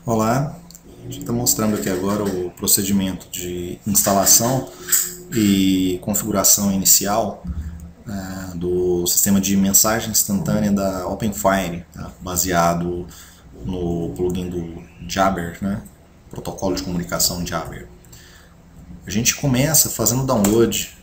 Olá, a gente está mostrando aqui agora o procedimento de instalação e configuração inicial do sistema de mensagem instantânea da OpenFire, tá? Baseado no plugin do Jabber, né? Protocolo de comunicação Jabber. A gente começa fazendo download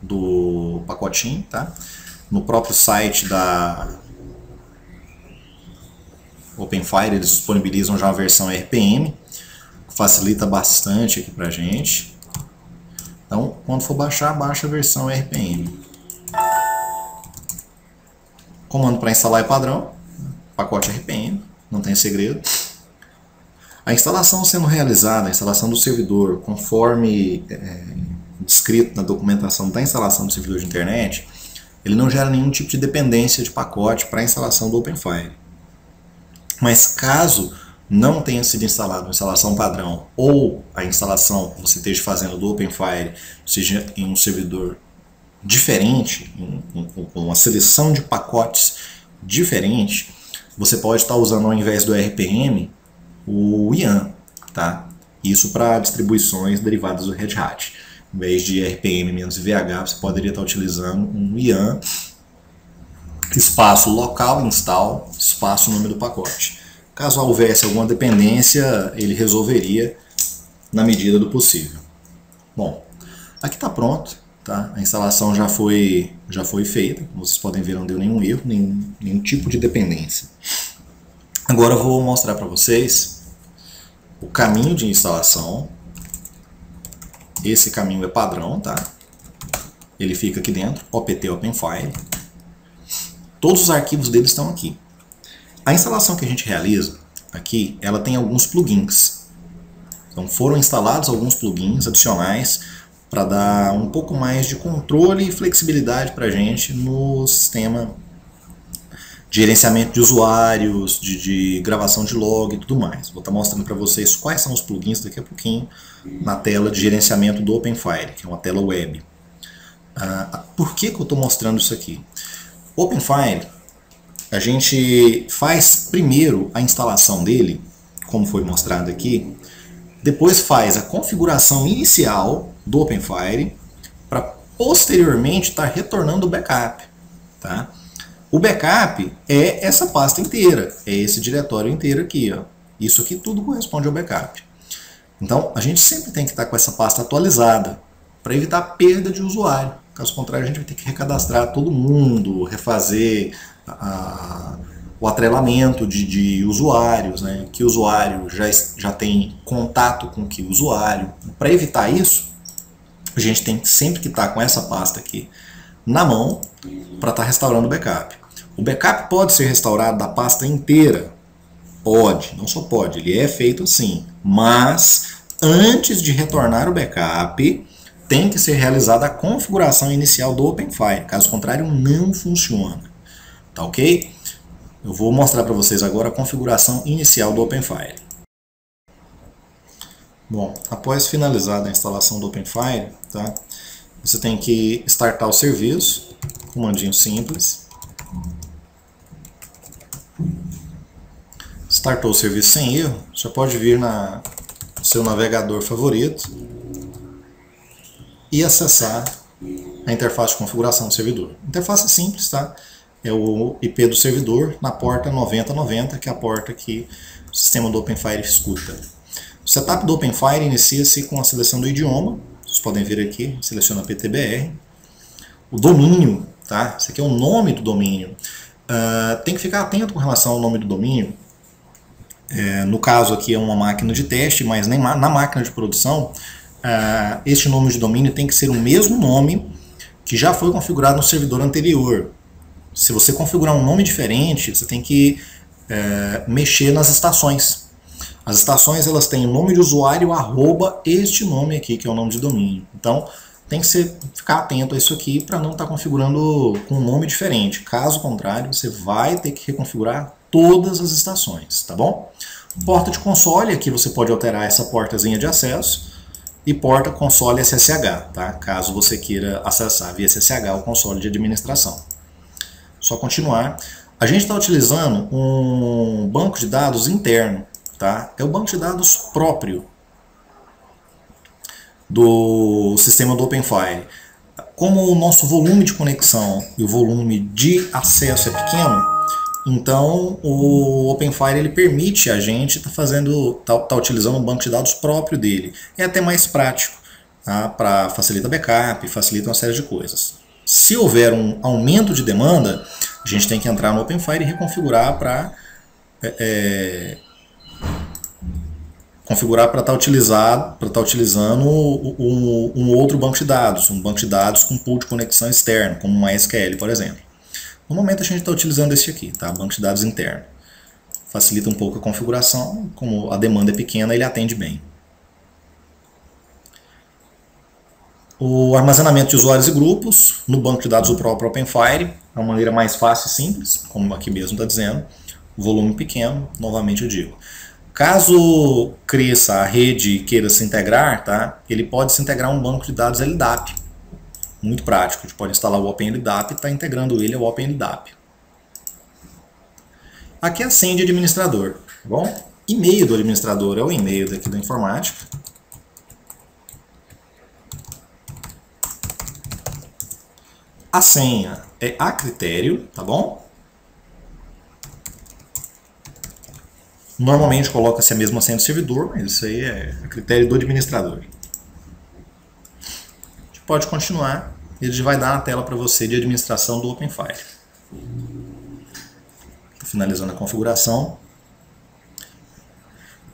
do pacotinho, tá? No próprio site da OpenFire eles disponibilizam já a versão RPM, que facilita bastante aqui pra gente. Então, quando for baixar, baixa a versão RPM. Comando para instalar é padrão, pacote RPM, não tem segredo. A instalação sendo realizada, a instalação do servidor, conforme descrito na documentação da instalação do servidor de internet, ele não gera nenhum tipo de dependência de pacote para a instalação do OpenFire. Mas caso não tenha sido instalado uma instalação padrão ou a instalação que você esteja fazendo do OpenFire seja em um servidor diferente, com uma seleção de pacotes diferente, você pode estar usando ao invés do RPM o IAM, tá? Isso para distribuições derivadas do Red Hat. Em vez de RPM-VH, você poderia estar utilizando um IAM, espaço local install, espaço nome do pacote. Caso houvesse alguma dependência, ele resolveria na medida do possível. Bom, aqui está pronto, tá? A instalação já foi feita, como vocês podem ver, não deu nenhum erro, nenhum tipo de dependência. Agora eu vou mostrar para vocês o caminho de instalação. Esse caminho é padrão, tá? Ele fica aqui dentro, opt OpenFire. Todos os arquivos dele estão aqui. A instalação que a gente realiza aqui, ela tem alguns plugins. Então foram instalados alguns plugins adicionais para dar um pouco mais de controle e flexibilidade para a gente no sistema de gerenciamento de usuários, de gravação de log e tudo mais. Vou estar mostrando para vocês quais são os plugins daqui a pouquinho na tela de gerenciamento do OpenFire, que é uma tela web. Por que eu estou mostrando isso aqui? OpenFire, a gente faz primeiro a instalação dele, como foi mostrado aqui, depois faz a configuração inicial do OpenFire para posteriormente estar retornando o backup, tá? O backup é essa pasta inteira, é esse diretório inteiro aqui, ó. Isso aqui tudo corresponde ao backup. Então a gente sempre tem que estar com essa pasta atualizada para evitar perda de usuário. Caso contrário, a gente vai ter que recadastrar todo mundo, refazer o atrelamento de usuários, né? Que usuário já tem contato com que usuário. Para evitar isso, a gente tem sempre que estar com essa pasta aqui na mão para estar restaurando o backup. O backup pode ser restaurado da pasta inteira? Pode, não só pode, ele é feito assim. Mas antes de retornar o backup, tem que ser realizada a configuração inicial do OpenFire. Caso contrário, não funciona. Tá ok? Eu vou mostrar para vocês agora a configuração inicial do OpenFire. Bom, após finalizada a instalação do OpenFire, tá? Você tem que startar o serviço, comandinho simples. Startou o serviço sem erro, já pode vir no seu navegador favorito e acessar a interface de configuração do servidor. Interface simples, tá? É o IP do servidor na porta 9090, que é a porta que o sistema do OpenFire escuta. O setup do OpenFire inicia-se com a seleção do idioma. Vocês podem ver aqui, seleciona PTBR. O domínio, tá? Esse aqui é o nome do domínio. Tem que ficar atento com relação ao nome do domínio. No caso aqui é uma máquina de teste, mas nem na máquina de produção, este nome de domínio tem que ser o mesmo nome que já foi configurado no servidor anterior. Se você configurar um nome diferente, você tem que mexer nas estações. As estações elas têm o nome de usuário @ este nome aqui, que é o nome de domínio. Então tem que ficar atento a isso aqui para não estar configurando com um nome diferente. Caso contrário, você vai ter que reconfigurar todas as estações, tá bom? Porta de console, aqui você pode alterar essa portazinha de acesso. E porta console SSH, tá? Caso você queira acessar via SSH o console de administração. Só continuar. A gente está utilizando um banco de dados interno, tá, é o banco de dados próprio do sistema do OpenFire. Como o nosso volume de conexão e o volume de acesso é pequeno, então o OpenFire ele permite a gente tá utilizando um banco de dados próprio dele. É até mais prático, tá, para facilitar backup, facilita uma série de coisas. Se houver um aumento de demanda, a gente tem que entrar no OpenFire e reconfigurar para estar utilizando um outro banco de dados, um banco de dados com pool de conexão externo, como uma MySQL, por exemplo. No momento a gente está utilizando esse aqui, tá? Banco de dados interno. Facilita um pouco a configuração, como a demanda é pequena, ele atende bem. O armazenamento de usuários e grupos no banco de dados do próprio OpenFire, é uma maneira mais fácil e simples, como aqui mesmo está dizendo. Volume pequeno, novamente eu digo. Caso cresça a rede e queira se integrar, tá, ele pode se integrar a um banco de dados LDAP. Muito prático, a gente pode instalar o OpenLDAP e estar integrando ele ao OpenLDAP. Aqui é a senha de administrador, tá bom? E-mail do administrador é o e-mail daqui da informática. A senha é a critério, tá bom? Normalmente coloca-se a mesma senha do servidor, mas isso aí é a critério do administrador. A gente pode continuar e ele vai dar na tela para você de administração do OpenFire. Estou finalizando a configuração.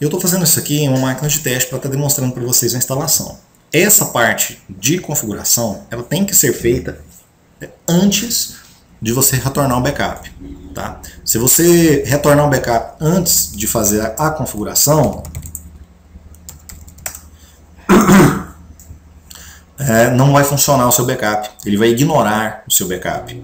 Eu estou fazendo isso aqui em uma máquina de teste para estar demonstrando para vocês a instalação. Essa parte de configuração ela tem que ser feita antes de você retornar o backup. Tá? Se você retornar um backup antes de fazer a configuração, não vai funcionar o seu backup. Ele vai ignorar o seu backup.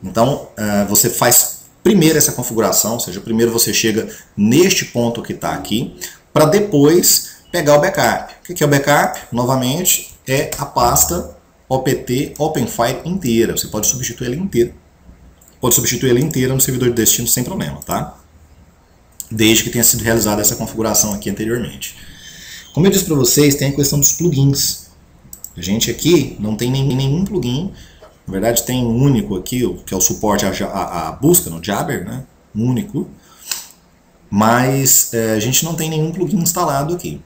Então, você faz primeiro essa configuração, ou seja, primeiro você chega neste ponto que está aqui, para depois pegar o backup. O que é o backup? Novamente, é a pasta OPT OpenFire inteira. Você pode substituir ela inteira. Pode substituir ela inteira no servidor de destino sem problema, tá? Desde que tenha sido realizada essa configuração aqui anteriormente. Como eu disse para vocês, tem a questão dos plugins. A gente aqui não tem nenhum plugin. Na verdade tem um único aqui, que é o suporte à busca no Jabber, né? Único. Mas a gente não tem nenhum plugin instalado aqui.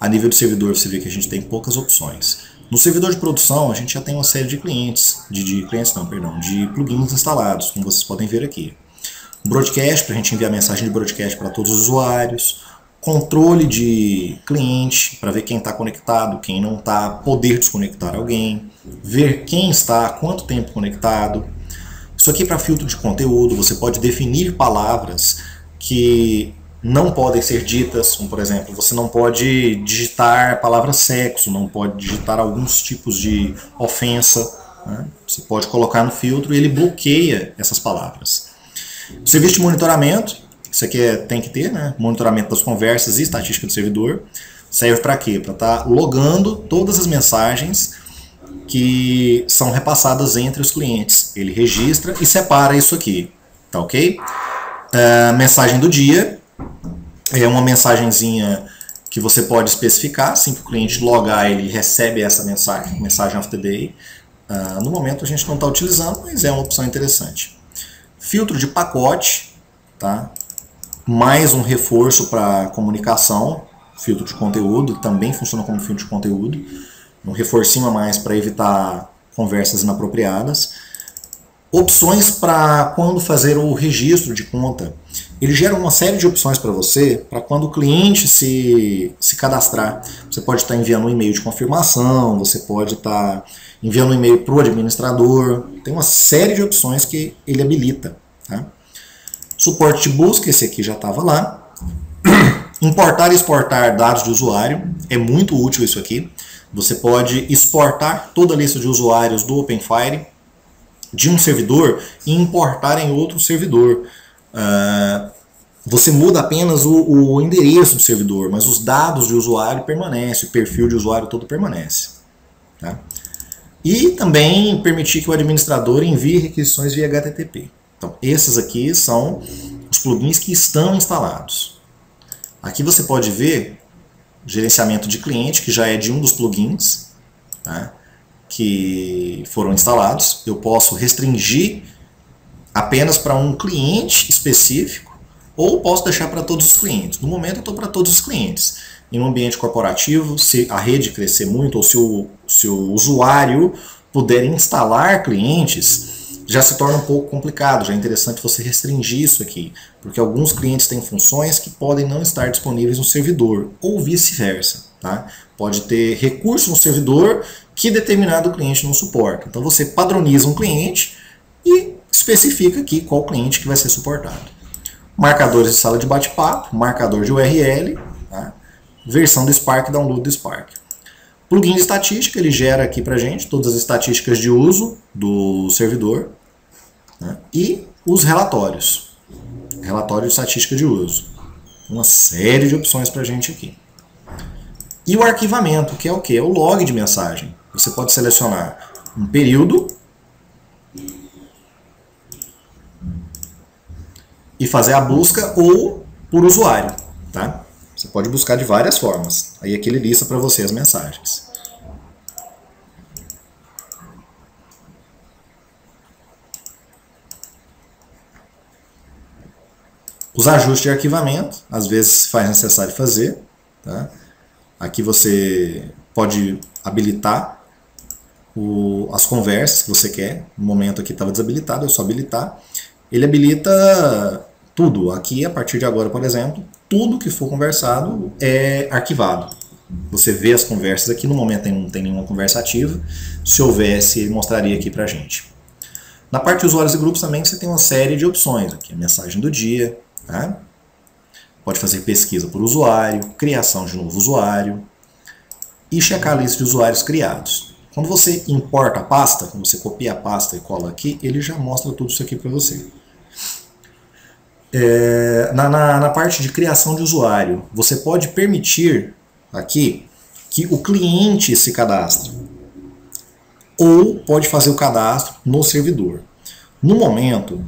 A nível de servidor você vê que a gente tem poucas opções. No servidor de produção, a gente já tem uma série de clientes, de plugins instalados, como vocês podem ver aqui. Broadcast, para a gente enviar mensagem de broadcast para todos os usuários. Controle de cliente, para ver quem está conectado, quem não está, poder desconectar alguém. Ver quem está, há quanto tempo conectado. Isso aqui é para filtro de conteúdo, você pode definir palavras que não podem ser ditas, como por exemplo, você não pode digitar a palavra sexo, não pode digitar alguns tipos de ofensa, né? Você pode colocar no filtro e ele bloqueia essas palavras. O serviço de monitoramento, isso aqui tem que ter, né? Monitoramento das conversas e estatística do servidor, serve para quê? Para estar logando todas as mensagens que são repassadas entre os clientes. Ele registra e separa isso aqui, tá ok? Mensagem do dia. É uma mensagenzinha que você pode especificar, assim que o cliente logar ele recebe essa mensagem of the day. No momento a gente não está utilizando, mas é uma opção interessante. Filtro de pacote, tá? Mais um reforço para comunicação, filtro de conteúdo, também funciona como filtro de conteúdo. Um reforcinho a mais para evitar conversas inapropriadas. Opções para quando fazer o registro de conta. Ele gera uma série de opções para você, para quando o cliente se cadastrar. Você pode estar enviando um e-mail de confirmação, você pode estar enviando um e-mail para o administrador. Tem uma série de opções que ele habilita. Tá? Suporte de busca, esse aqui já estava lá. Importar e exportar dados de usuário, é muito útil isso aqui. Você pode exportar toda a lista de usuários do OpenFire de um servidor e importar em outro servidor. Você muda apenas o endereço do servidor, mas os dados de usuário permanecem, o perfil de usuário todo permanece. Tá? E também permitir que o administrador envie requisições via HTTP. Então, esses aqui são os plugins que estão instalados. Aqui você pode ver gerenciamento de cliente, que já é de um dos plugins, tá, que foram instalados. Eu posso restringir apenas para um cliente específico ou posso deixar para todos os clientes. No momento eu estou para todos os clientes. Em um ambiente corporativo, se a rede crescer muito ou se o usuário puder instalar clientes, já se torna um pouco complicado, já é interessante você restringir isso aqui, porque alguns clientes têm funções que podem não estar disponíveis no servidor, ou vice-versa, tá? Pode ter recurso no servidor que determinado cliente não suporta. Então você padroniza um cliente e especifica aqui qual cliente que vai ser suportado. Marcadores de sala de bate-papo, marcador de URL, tá? Versão do Spark, download do Spark. Plugin de estatística, ele gera aqui pra gente todas as estatísticas de uso do servidor, né? E os relatórios. Relatório de estatística de uso. Uma série de opções pra gente aqui. E o arquivamento, que é o quê? É o log de mensagem. Você pode selecionar um período e fazer a busca ou por usuário, tá? Você pode buscar de várias formas. Aí aqui ele lista para você as mensagens. Os ajustes de arquivamento, às vezes faz necessário fazer, tá? Aqui você pode habilitar as conversas que você quer. No momento aqui estava desabilitado, é só habilitar. Ele habilita tudo. Aqui, a partir de agora, por exemplo, tudo que for conversado é arquivado. Você vê as conversas aqui, no momento não tem nenhuma conversa ativa. Se houvesse, ele mostraria aqui pra gente. Na parte de usuários e grupos também você tem uma série de opções. Aqui a mensagem do dia, tá? Pode fazer pesquisa por usuário, criação de novo usuário e checar a lista de usuários criados. Quando você importa a pasta, quando você copia a pasta e cola aqui, ele já mostra tudo isso aqui para você. Na parte de criação de usuário, você pode permitir aqui que o cliente se cadastre ou pode fazer o cadastro no servidor. No momento,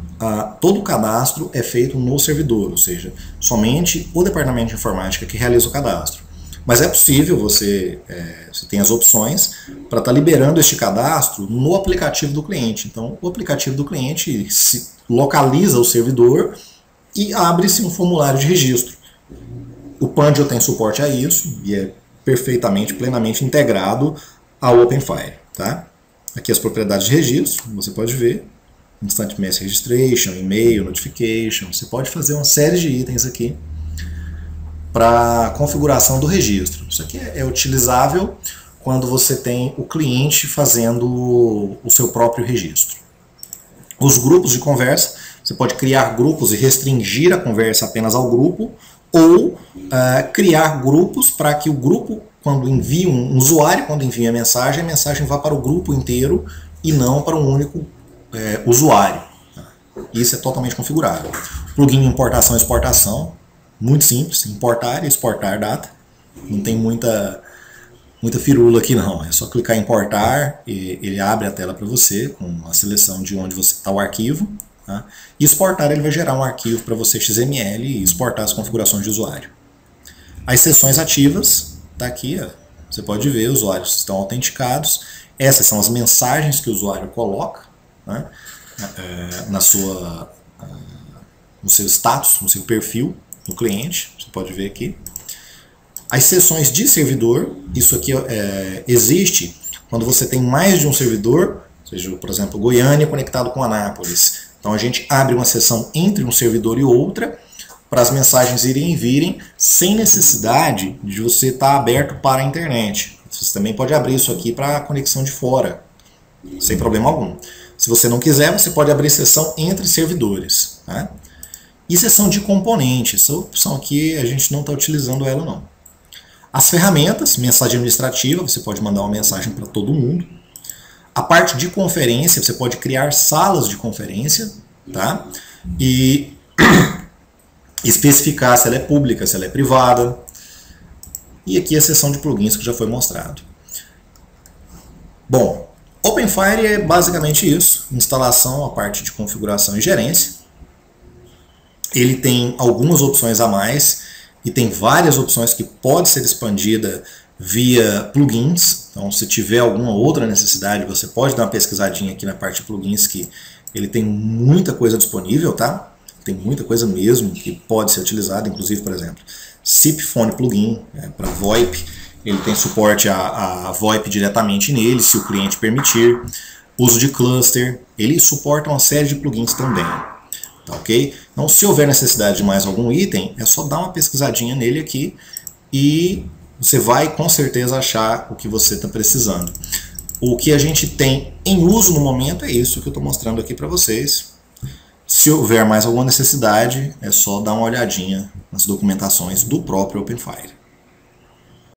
todo o cadastro é feito no servidor, ou seja, somente o departamento de informática que realiza o cadastro. Mas é possível, você tem as opções para estar liberando este cadastro no aplicativo do cliente. Então, o aplicativo do cliente localiza o servidor e abre-se um formulário de registro. O Pandio tem suporte a isso e é perfeitamente, plenamente integrado ao OpenFire, tá? Aqui as propriedades de registro, você pode ver. Instant Message Registration, e-mail, notification. Você pode fazer uma série de itens aqui para configuração do registro. Isso aqui é utilizável quando você tem o cliente fazendo o seu próprio registro. Os grupos de conversa, você pode criar grupos e restringir a conversa apenas ao grupo, ou criar grupos para que o grupo, quando envia um usuário, quando envia a mensagem vá para o grupo inteiro e não para um único usuário. Isso é totalmente configurável. Plugin de importação e exportação, muito simples, importar e exportar data. Não tem muita firula aqui não, é só clicar em importar e ele abre a tela para você com a seleção de onde está o arquivo. Tá? E exportar, ele vai gerar um arquivo para você XML e exportar as configurações de usuário. As sessões ativas, está aqui, ó, você pode ver, os usuários estão autenticados. Essas são as mensagens que o usuário coloca, né, no seu status, no seu perfil, no cliente, você pode ver aqui. As sessões de servidor, isso aqui existe quando você tem mais de um servidor, ou seja, por exemplo, Goiânia conectado com Anápolis. Então a gente abre uma sessão entre um servidor e outra para as mensagens irem e virem sem necessidade de você estar aberto para a internet. Você também pode abrir isso aqui para a conexão de fora, sem problema algum. Se você não quiser, você pode abrir sessão entre servidores. Tá? E sessão de componentes, essa opção aqui a gente não está utilizando ela não. As ferramentas, mensagem administrativa, você pode mandar uma mensagem para todo mundo. A parte de conferência, você pode criar salas de conferência, tá? E especificar se ela é pública, se ela é privada. E aqui a seção de plugins que já foi mostrado. Bom, OpenFire é basicamente isso, instalação, a parte de configuração e gerência. Ele tem algumas opções a mais, e tem várias opções que pode ser expandida via plugins. Então, se tiver alguma outra necessidade, você pode dar uma pesquisadinha aqui na parte de plugins, que ele tem muita coisa disponível, tá? Tem muita coisa mesmo que pode ser utilizada, inclusive, por exemplo, SIP Phone Plugin, para VoIP, ele tem suporte a VoIP diretamente nele, se o cliente permitir. Uso de cluster, ele suporta uma série de plugins também. Tá, ok? Então, se houver necessidade de mais algum item, é só dar uma pesquisadinha nele aqui e você vai com certeza achar o que você está precisando. O que a gente tem em uso no momento é isso que eu estou mostrando aqui para vocês. Se houver mais alguma necessidade, é só dar uma olhadinha nas documentações do próprio OpenFire.